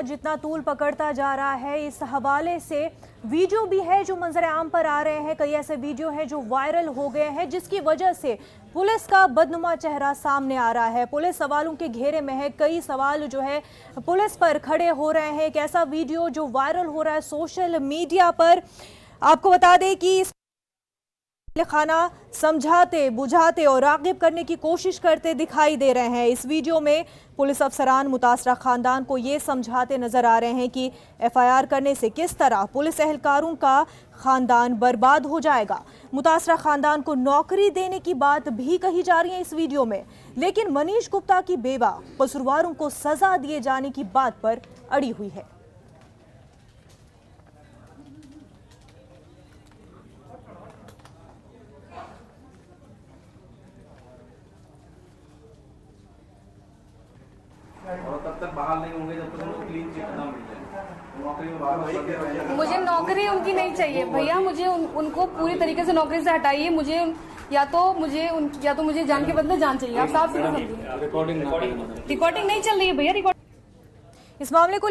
जितना तूल पकड़ता जा रहा है, इस हवाले से वीडियो भी है जो मंजर आम पर आ रहे हैं। कई ऐसे वीडियो हैं जो वायरल हो गए हैं जिसकी वजह से पुलिस का बदनुमा चेहरा सामने आ रहा है। पुलिस सवालों के घेरे में है। कई सवाल जो है पुलिस पर खड़े हो रहे हैं। एक ऐसा वीडियो जो वायरल हो रहा है सोशल मीडिया पर, आपको बता दें कि खाना समझाते बुझाते और रागिब करने की कोशिश करते दिखाई दे रहे हैं। इस वीडियो में पुलिस अफसरान मुतासरा खानदान को ये समझाते नजर आ रहे हैं कि एफआईआर करने से किस तरह पुलिस एहलकारों का खानदान बर्बाद हो जाएगा। मुतासरा खानदान को नौकरी देने की बात भी कही जा रही है इस वीडियो में, लेकिन मनीष गुप्ता की बेवा कसूरवारों को सजा दिए जाने की बात पर अड़ी हुई है। और तब तक बहाल नहीं होंगे जब तक उनको क्लीन चिट ना मिल जाए। नौकरी में बाहर मुझे नौकरी उनकी नहीं चाहिए भैया। मुझे उनको पूरी तरीके से नौकरी से हटाइए। मुझे या तो मुझे जान के बदले जान चाहिए। आप साफ सीधे समझिए। रिकॉर्डिंग नहीं चल रही है भैया। इस मामले को